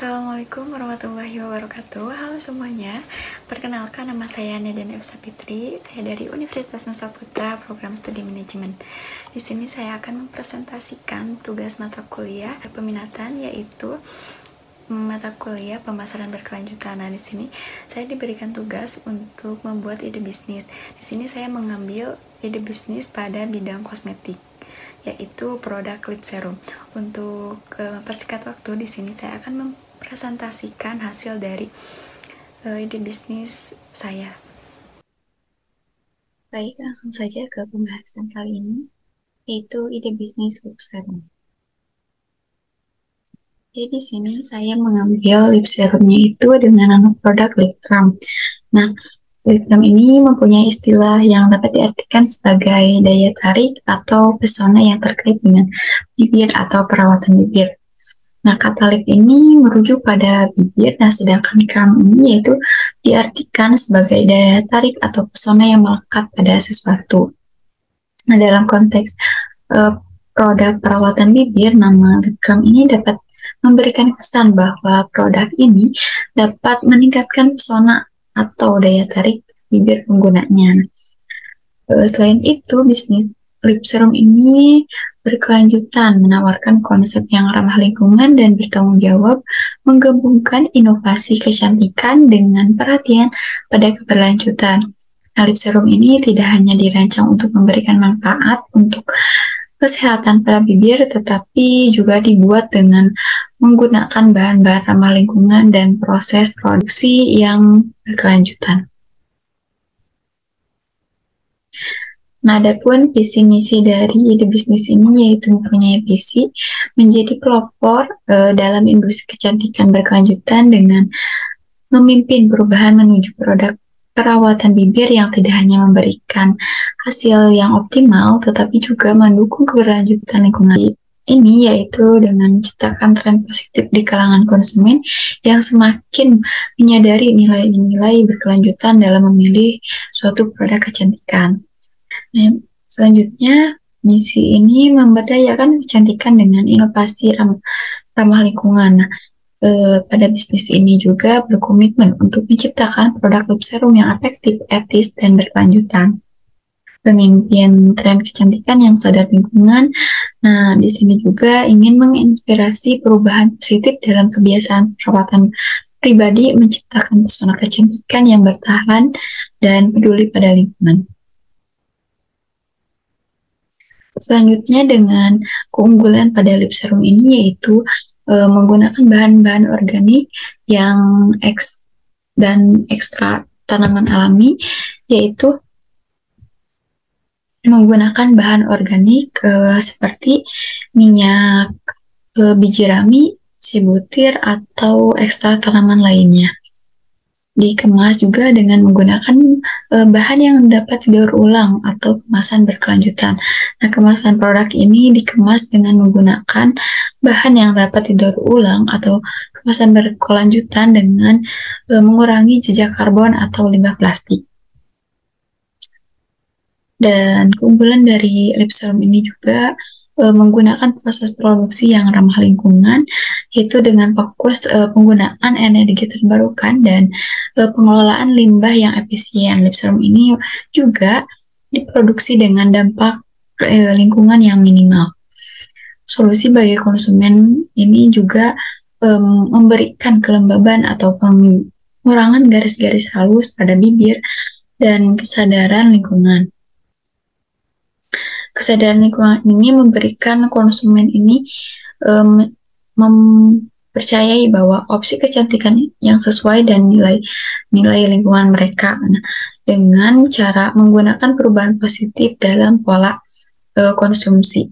Assalamualaikum warahmatullahi wabarakatuh. Halo semuanya, perkenalkan nama saya Nedan Efsa Fitri. Saya dari Universitas Nusa Putra, program studi manajemen. Di sini saya akan mempresentasikan tugas mata kuliah peminatan, yaitu mata kuliah pemasaran berkelanjutan. Nah, di sini saya diberikan tugas untuk membuat ide bisnis. Di sini saya mengambil ide bisnis pada bidang kosmetik, yaitu produk lip serum. Untuk mempersingkat waktu, di sini saya akan mempresentasikan hasil dari ide bisnis saya. Baik, langsung saja ke pembahasan kali ini, yaitu ide bisnis lip serum. Jadi di sini saya mengambil lip serumnya itu dengan nama produk lip balm. Nah, lip balm ini mempunyai istilah yang dapat diartikan sebagai daya tarik atau pesona yang terkait dengan bibir atau perawatan bibir. Nah, kata lip ini merujuk pada bibir, nah sedangkan charm ini yaitu diartikan sebagai daya tarik atau pesona yang melekat pada sesuatu. Nah, dalam konteks produk perawatan bibir, nama lip balm ini dapat memberikan kesan bahwa produk ini dapat meningkatkan pesona atau daya tarik bibir penggunanya. Selain itu, bisnis lip serum ini berkelanjutan, menawarkan konsep yang ramah lingkungan dan bertanggung jawab, menggabungkan inovasi kecantikan dengan perhatian pada keberlanjutan. Nah, lip serum ini tidak hanya dirancang untuk memberikan manfaat untuk kesehatan pada bibir, tetapi juga dibuat dengan menggunakan bahan-bahan ramah lingkungan dan proses produksi yang berkelanjutan. Nah, adapun visi misi dari ide bisnis ini yaitu mempunyai visi menjadi pelopor dalam industri kecantikan berkelanjutan dengan memimpin perubahan menuju produk perawatan bibir yang tidak hanya memberikan hasil yang optimal, tetapi juga mendukung keberlanjutan lingkungan. Ini yaitu dengan menciptakan tren positif di kalangan konsumen yang semakin menyadari nilai-nilai berkelanjutan dalam memilih suatu produk kecantikan. Nah, selanjutnya, misi ini memberdayakan kecantikan dengan inovasi ramah lingkungan. Nah, pada bisnis ini juga berkomitmen untuk menciptakan produk lip serum yang efektif, etis, dan berkelanjutan. Pemimpin tren kecantikan yang sadar lingkungan. Nah, di sini juga ingin menginspirasi perubahan positif dalam kebiasaan perawatan pribadi, menciptakan pesona kecantikan yang bertahan dan peduli pada lingkungan. Selanjutnya, dengan keunggulan pada lip serum ini yaitu menggunakan bahan-bahan organik yang ekstra tanaman alami, yaitu menggunakan bahan organik seperti minyak biji rami, sibutir, atau ekstra tanaman lainnya. Dikemas juga dengan menggunakan bahan yang dapat didaur ulang atau kemasan berkelanjutan. Nah, kemasan produk ini dikemas dengan menggunakan bahan yang dapat didaur ulang atau kemasan berkelanjutan dengan mengurangi jejak karbon atau limbah plastik. Dan keunggulan dari lip serum ini juga menggunakan proses produksi yang ramah lingkungan, yaitu dengan fokus penggunaan energi terbarukan dan pengelolaan limbah yang efisien. Lip serum ini juga diproduksi dengan dampak lingkungan yang minimal. Solusi bagi konsumen ini juga memberikan kelembaban atau pengurangan garis-garis halus pada bibir dan kesadaran lingkungan. Kesadaran lingkungan ini memberikan konsumen ini mempercayai bahwa opsi kecantikan yang sesuai dan nilai lingkungan mereka. Nah, dengan cara menggunakan perubahan positif dalam pola konsumsi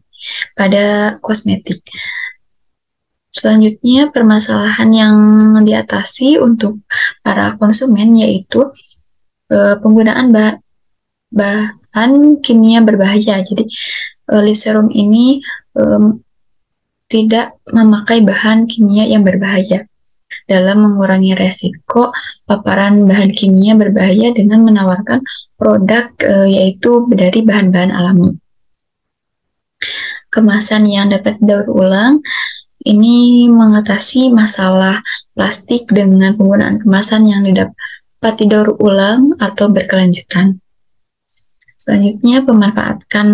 pada kosmetik. Selanjutnya, permasalahan yang diatasi untuk para konsumen yaitu penggunaan bahan kimia berbahaya. Jadi lip serum ini tidak memakai bahan kimia yang berbahaya. Dalam mengurangi resiko paparan bahan kimia berbahaya dengan menawarkan produk yaitu dari bahan-bahan alami. Kemasan yang dapat didaur ulang. ini mengatasi masalah plastik dengan penggunaan kemasan yang dapat didaur ulang atau berkelanjutan. Selanjutnya, pemanfaatkan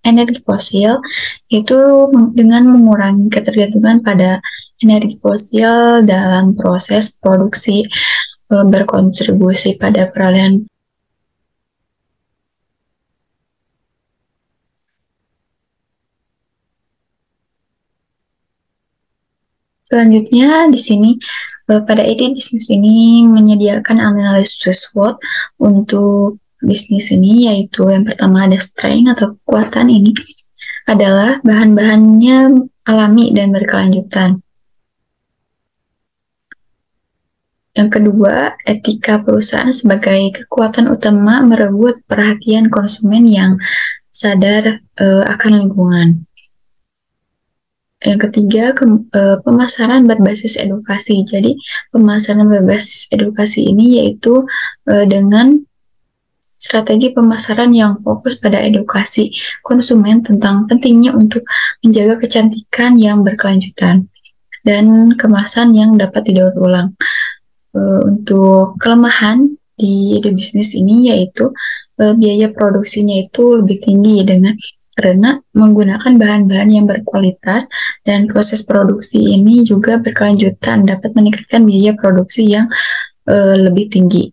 energi fosil itu dengan mengurangi ketergantungan pada energi fosil dalam proses produksi, berkontribusi pada peralihan. Selanjutnya di sini pada ide bisnis ini menyediakan analisis SWOT untuk bisnis ini, yaitu yang pertama ada strength atau kekuatan. Ini adalah bahan-bahannya alami dan berkelanjutan. Yang kedua, etika perusahaan sebagai kekuatan utama merebut perhatian konsumen yang sadar akan lingkungan. Yang ketiga, pemasaran berbasis edukasi. Jadi, pemasaran berbasis edukasi ini yaitu dengan strategi pemasaran yang fokus pada edukasi konsumen tentang pentingnya untuk menjaga kecantikan yang berkelanjutan dan kemasan yang dapat didaur ulang. Untuk kelemahan di ide bisnis ini yaitu biaya produksinya itu lebih tinggi karena menggunakan bahan-bahan yang berkualitas dan proses produksi ini juga berkelanjutan dapat meningkatkan biaya produksi yang lebih tinggi.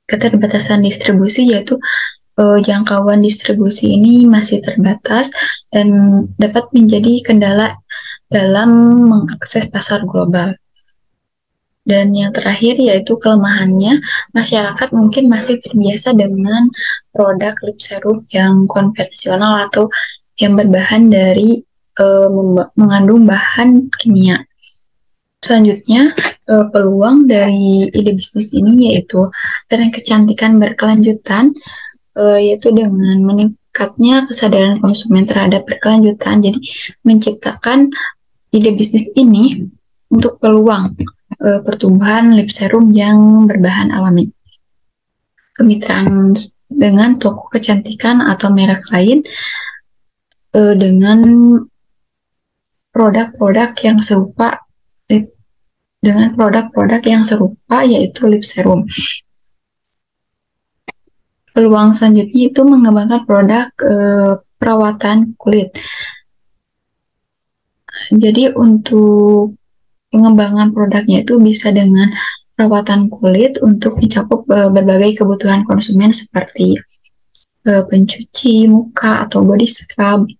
Keterbatasan distribusi yaitu jangkauan distribusi ini masih terbatas dan dapat menjadi kendala dalam mengakses pasar global. Dan yang terakhir yaitu kelemahannya, masyarakat mungkin masih terbiasa dengan produk lip serum yang konvensional atau yang berbahan dari mengandung bahan kimia. Selanjutnya, peluang dari ide bisnis ini yaitu tren kecantikan berkelanjutan, yaitu dengan meningkatnya kesadaran konsumen terhadap berkelanjutan. Jadi menciptakan ide bisnis ini untuk peluang pertumbuhan lip serum yang berbahan alami. Kemitraan dengan toko kecantikan atau merek lain dengan produk-produk yang serupa yaitu lip serum. Peluang selanjutnya itu mengembangkan produk perawatan kulit. Jadi untuk pengembangan produknya itu bisa dengan perawatan kulit untuk mencakup berbagai kebutuhan konsumen seperti pencuci muka atau body scrub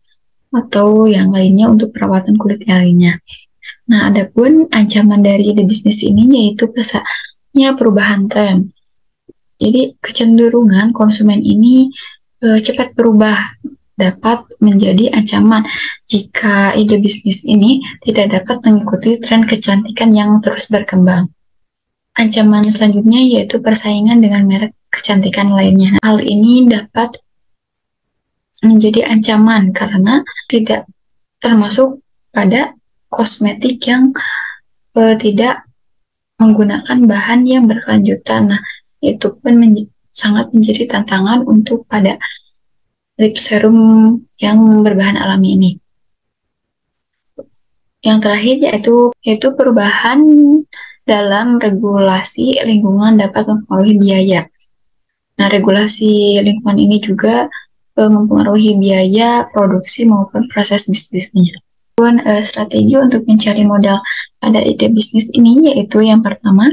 atau yang lainnya untuk perawatan kulit lainnya. Nah, adapun ancaman dari ide bisnis ini yaitu pesatnya perubahan tren. Jadi kecenderungan konsumen ini cepat berubah dapat menjadi ancaman jika ide bisnis ini tidak dapat mengikuti tren kecantikan yang terus berkembang. Ancaman selanjutnya yaitu persaingan dengan merek kecantikan lainnya. Hal ini dapat menjadi ancaman karena tidak termasuk pada kosmetik yang tidak menggunakan bahan yang berkelanjutan. Nah, itu pun sangat menjadi tantangan untuk pada lip serum yang berbahan alami ini. Yang terakhir yaitu perubahan dalam regulasi lingkungan dapat mempengaruhi biaya. Nah, regulasi lingkungan ini juga mempengaruhi biaya produksi maupun proses bisnisnya. Strategi untuk mencari modal pada ide bisnis ini yaitu yang pertama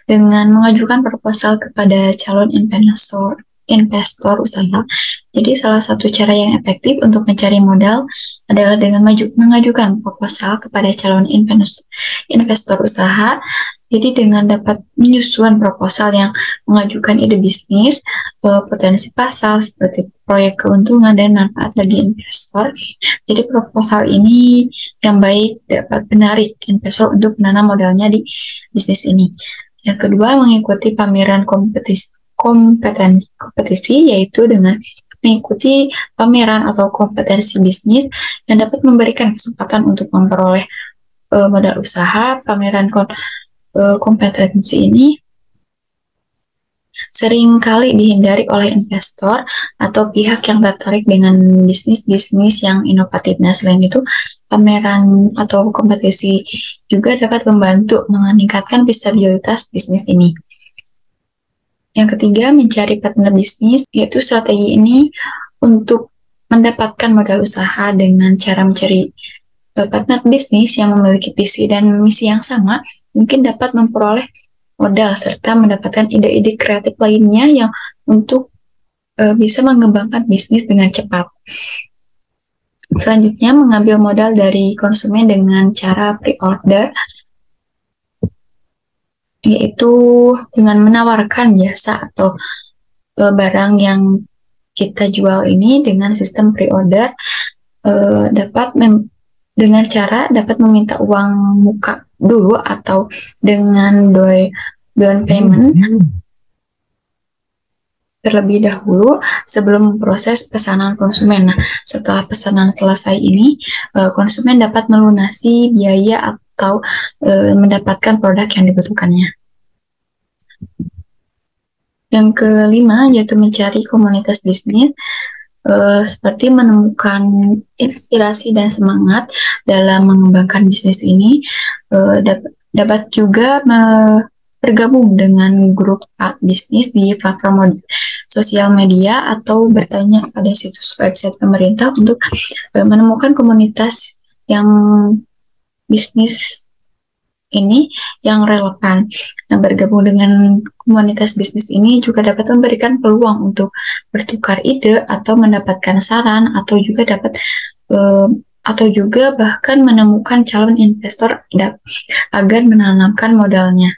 dengan mengajukan proposal kepada calon investor usaha. Jadi salah satu cara yang efektif untuk mencari modal adalah dengan mengajukan proposal kepada calon investor usaha. Jadi dengan dapat menyusun proposal yang mengajukan ide bisnis, potensi pasar seperti proyek keuntungan dan manfaat bagi investor. Jadi proposal ini yang baik dapat menarik investor untuk menanam modalnya di bisnis ini. Yang kedua, mengikuti pameran kompetisi yaitu dengan mengikuti pameran atau kompetensi bisnis yang dapat memberikan kesempatan untuk memperoleh modal usaha. Pameran kompetensi ini seringkali dihindari oleh investor atau pihak yang tertarik dengan bisnis-bisnis yang inovatif. Nah, selain itu, pameran atau kompetisi juga dapat membantu meningkatkan visibilitas bisnis ini. Yang ketiga, mencari partner bisnis, yaitu strategi ini untuk mendapatkan modal usaha dengan cara mencari partner bisnis yang memiliki visi dan misi yang sama, mungkin dapat memperoleh modal serta mendapatkan ide-ide kreatif lainnya yang untuk bisa mengembangkan bisnis dengan cepat. Selanjutnya, mengambil modal dari konsumen dengan cara pre-order, yaitu dengan menawarkan jasa atau barang yang kita jual ini dengan sistem pre-order, dengan cara dapat meminta uang muka dulu atau dengan down payment terlebih dahulu sebelum proses pesanan konsumen. Nah, setelah pesanan selesai ini, konsumen dapat melunasi biaya atau mendapatkan produk yang dibutuhkannya. Yang kelima, yaitu mencari komunitas bisnis, seperti menemukan inspirasi dan semangat dalam mengembangkan bisnis ini, dapat juga bergabung dengan grup bisnis di platform sosial media atau bertanya pada situs website pemerintah untuk menemukan komunitas yang bisnis ini yang relevan. Nah, bergabung dengan komunitas bisnis ini juga dapat memberikan peluang untuk bertukar ide atau mendapatkan saran atau juga bahkan menemukan calon investor agar menanamkan modalnya.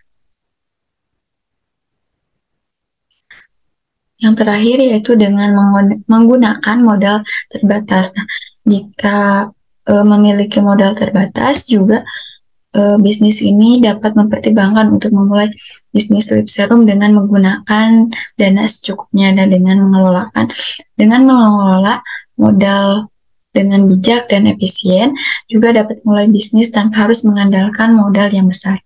Yang terakhir yaitu dengan menggunakan modal terbatas. Nah, jika memiliki modal terbatas juga bisnis ini dapat mempertimbangkan untuk memulai bisnis lip serum dengan menggunakan dana secukupnya dan dengan mengelola modal dengan bijak dan efisien juga dapat mulai bisnis tanpa harus mengandalkan modal yang besar.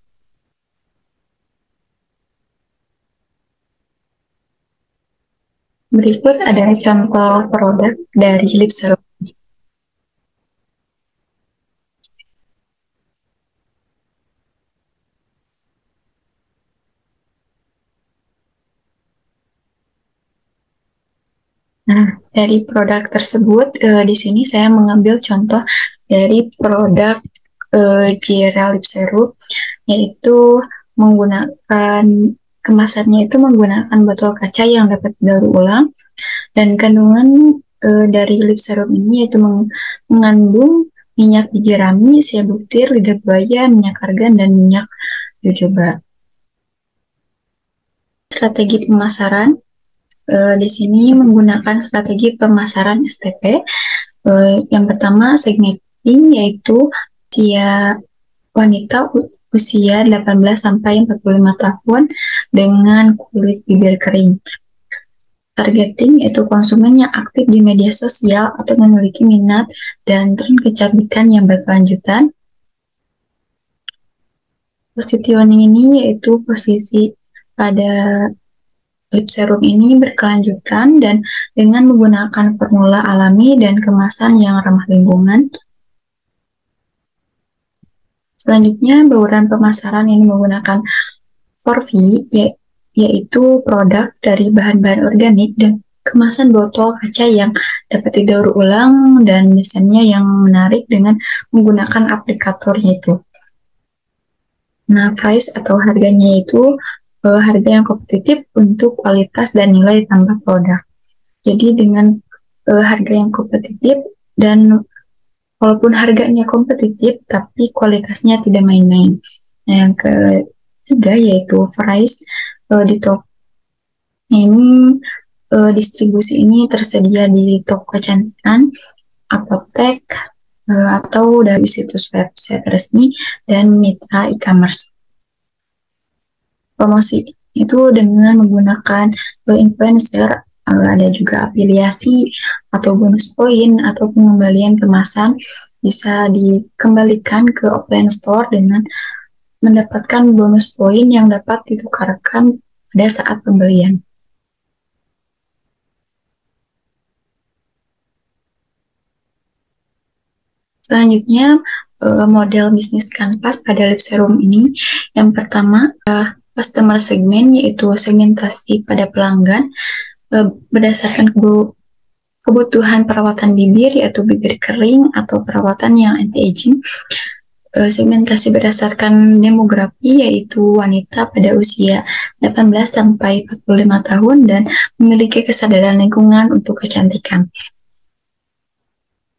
Berikut ada contoh produk dari lip serum. Nah, dari produk tersebut, di sini saya mengambil contoh dari produk Jera Lip Serum, yaitu menggunakan kemasannya itu menggunakan botol kaca yang dapat daur ulang, dan kandungan dari lip serum ini yaitu mengandung minyak biji jerami, siap butir, lidah buaya, minyak argan, dan minyak jojoba. Strategi pemasaran. Di sini menggunakan strategi pemasaran STP. Yang pertama, segmenting, yaitu wanita usia 18-45 tahun dengan kulit bibir kering. Targeting, yaitu konsumen yang aktif di media sosial atau memiliki minat dan tren kecantikan yang berkelanjutan. Positioning ini yaitu posisi pada lip serum ini berkelanjutan dan dengan menggunakan formula alami dan kemasan yang ramah lingkungan. Selanjutnya, bauran pemasaran ini menggunakan 4V, yaitu produk dari bahan-bahan organik dan kemasan botol kaca yang dapat didaur ulang dan desainnya yang menarik dengan menggunakan aplikatornya itu. Nah, price atau harganya itu harga yang kompetitif untuk kualitas dan nilai tambah produk. Jadi dengan harga yang kompetitif dan walaupun harganya kompetitif tapi kualitasnya tidak main-main. Nah, yang ketiga yaitu price di toko ini, distribusi ini tersedia di toko kecantikan, apotek, atau dari situs website resmi dan mitra e-commerce. Promosi itu dengan menggunakan influencer, ada juga afiliasi atau bonus poin atau pengembalian kemasan bisa dikembalikan ke offline store dengan mendapatkan bonus poin yang dapat ditukarkan pada saat pembelian. Selanjutnya, model bisnis kanvas pada lip serum ini, yang pertama, customer segment, yaitu segmentasi pada pelanggan berdasarkan kebutuhan perawatan bibir, yaitu bibir kering atau perawatan yang anti-aging. Segmentasi berdasarkan demografi, yaitu wanita pada usia 18 sampai 45 tahun dan memiliki kesadaran lingkungan untuk kecantikan.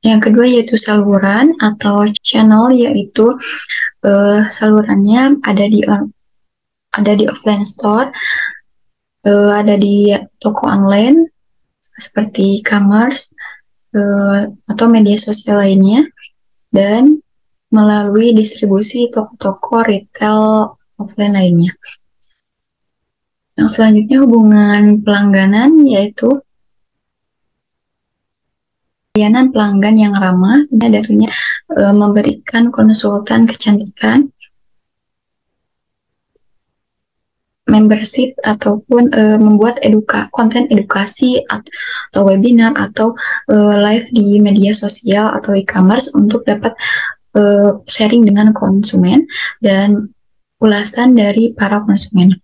Yang kedua yaitu saluran atau channel, yaitu salurannya ada di offline store, ada di toko online seperti e-commerce atau media sosial lainnya, dan melalui distribusi toko-toko retail offline lainnya. Yang selanjutnya hubungan pelangganan, yaitu layanan pelanggan yang ramah, tentunya memberikan konsultan kecantikan, membership, ataupun membuat konten edukasi atau webinar atau live di media sosial atau e-commerce untuk dapat sharing dengan konsumen dan ulasan dari para konsumen.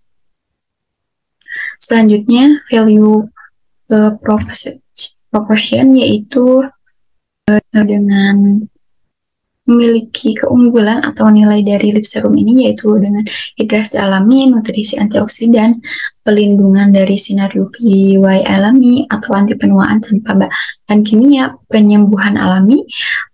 Selanjutnya value proportion, yaitu dengan memiliki keunggulan atau nilai dari lip serum ini, yaitu dengan hidrasi alami, nutrisi antioksidan, pelindungan dari sinar UVY alami atau anti penuaan tanpa bahan kimia, penyembuhan alami,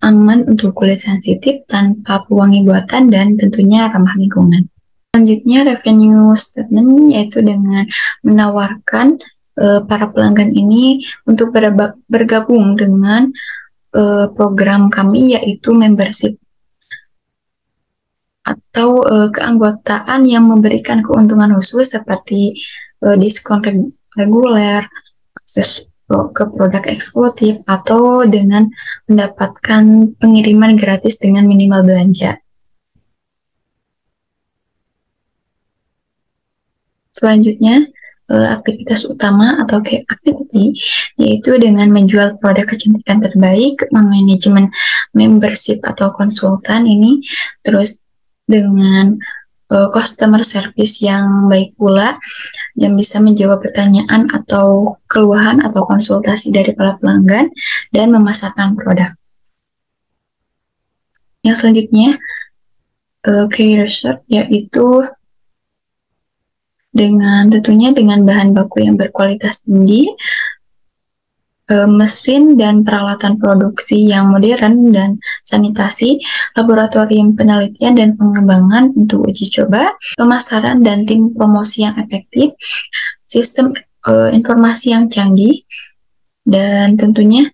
aman untuk kulit sensitif tanpa pewangi buatan, dan tentunya ramah lingkungan. Selanjutnya revenue statement, yaitu dengan menawarkan para pelanggan ini untuk bergabung dengan program kami, yaitu membership atau keanggotaan yang memberikan keuntungan khusus seperti diskon reguler, akses ke produk eksklusif, atau dengan mendapatkan pengiriman gratis dengan minimal belanja. Selanjutnya, aktivitas utama atau key activity, yaitu dengan menjual produk kecantikan terbaik, manajemen membership atau konsultan ini, terus dengan customer service yang baik pula, yang bisa menjawab pertanyaan atau keluhan atau konsultasi dari para pelanggan, dan memasarkan produk. Yang selanjutnya, key research, yaitu tentunya dengan bahan baku yang berkualitas tinggi, mesin dan peralatan produksi yang modern, dan sanitasi, laboratorium penelitian dan pengembangan untuk uji coba, pemasaran dan tim promosi yang efektif, sistem informasi yang canggih, dan tentunya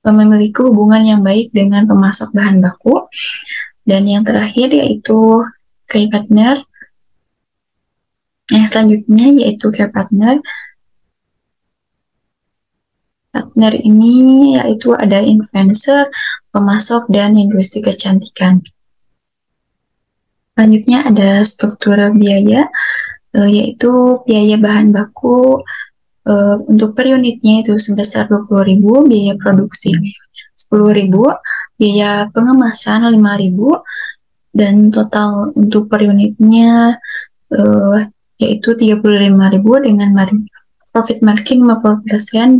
memiliki hubungan yang baik dengan pemasok bahan baku. Dan yang terakhir yaitu key partner. Yang selanjutnya yaitu care partner. Partner ini yaitu ada influencer, pemasok, dan industri kecantikan. Selanjutnya ada struktur biaya, yaitu biaya bahan baku untuk per unitnya itu sebesar 20.000, biaya produksi 10.000, biaya pengemasan 5.000, dan total untuk per unitnya yaitu 35.000 dengan profit margin 50%,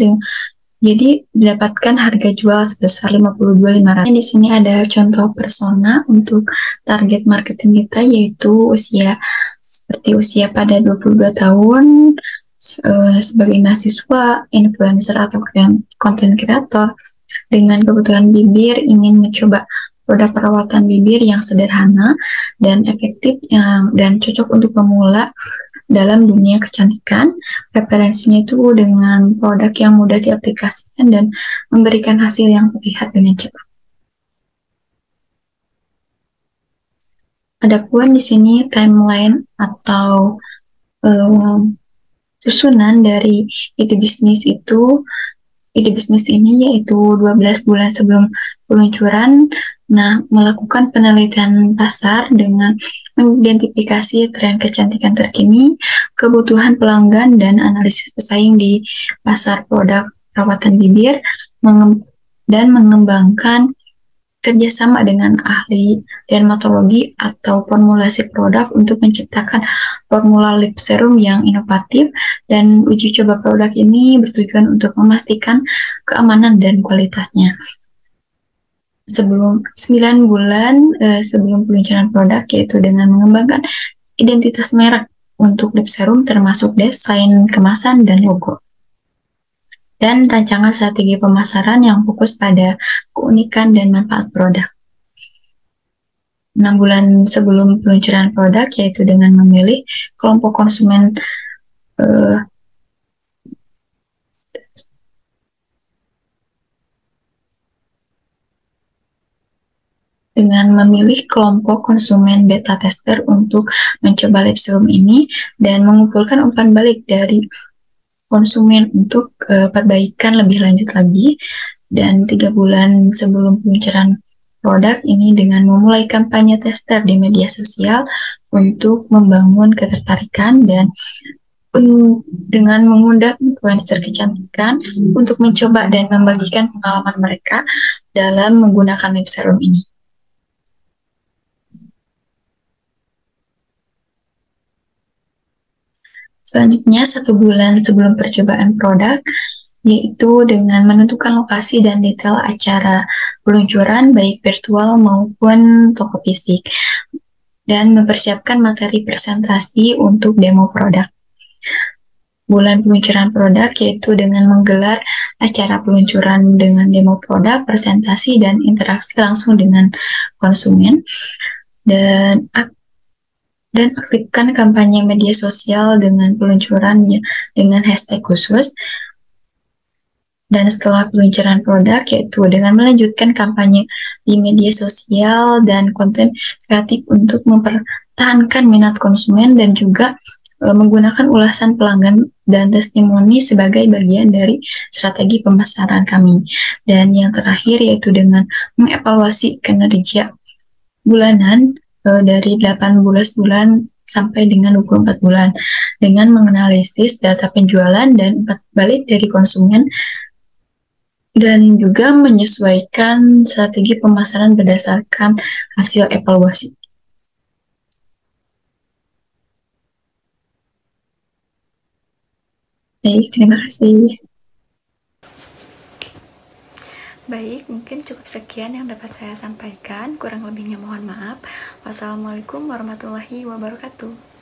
jadi mendapatkan harga jual sebesar 52.500. Di sini ada contoh persona untuk target marketing kita, yaitu seperti usia pada 22 tahun, sebagai mahasiswa, influencer atau content creator dengan kebutuhan bibir, ingin mencoba produk perawatan bibir yang sederhana dan efektif dan cocok untuk pemula dalam dunia kecantikan. Preferensinya itu dengan produk yang mudah diaplikasikan dan memberikan hasil yang terlihat dengan cepat. Adapun di sini timeline atau susunan dari ide bisnis ini yaitu 12 bulan sebelum peluncuran. Nah, melakukan penelitian pasar dengan mengidentifikasi tren kecantikan terkini, kebutuhan pelanggan, dan analisis pesaing di pasar produk perawatan bibir, dan mengembangkan kerjasama dengan ahli dermatologi atau formulasi produk untuk menciptakan formula lip serum yang inovatif, dan uji coba produk ini bertujuan untuk memastikan keamanan dan kualitasnya. Sebelum 9 bulan sebelum peluncuran produk, yaitu dengan mengembangkan identitas merek untuk lip serum termasuk desain kemasan dan logo, dan rancangan strategi pemasaran yang fokus pada keunikan dan manfaat produk. 6 bulan sebelum peluncuran produk, yaitu dengan memilih kelompok konsumen beta tester untuk mencoba lip serum ini dan mengumpulkan umpan balik dari konsumen untuk perbaikan lebih lanjut lagi. Dan 3 bulan sebelum peluncuran produk ini dengan memulai kampanye tester di media sosial untuk membangun ketertarikan, dan dengan mengundang influencer kecantikan untuk mencoba dan membagikan pengalaman mereka dalam menggunakan lip serum ini. Selanjutnya, 1 bulan sebelum percobaan produk, yaitu dengan menentukan lokasi dan detail acara peluncuran baik virtual maupun toko fisik, dan mempersiapkan materi presentasi untuk demo produk. Bulan peluncuran produk, yaitu dengan menggelar acara peluncuran dengan demo produk, presentasi, dan interaksi langsung dengan konsumen, dan aktifkan kampanye media sosial dengan peluncuran dengan hashtag khusus. Dan setelah peluncuran produk, yaitu dengan melanjutkan kampanye di media sosial dan konten kreatif untuk mempertahankan minat konsumen, dan juga menggunakan ulasan pelanggan dan testimoni sebagai bagian dari strategi pemasaran kami. Dan yang terakhir, yaitu dengan mengevaluasi kinerja bulanan dari 18 bulan sampai dengan 24 bulan dengan menganalisis data penjualan dan umpan balik dari konsumen, dan juga menyesuaikan strategi pemasaran berdasarkan hasil evaluasi. Baik, terima kasih. Baik, mungkin cukup sekian yang dapat saya sampaikan. Kurang lebihnya mohon maaf. Wassalamualaikum warahmatullahi wabarakatuh.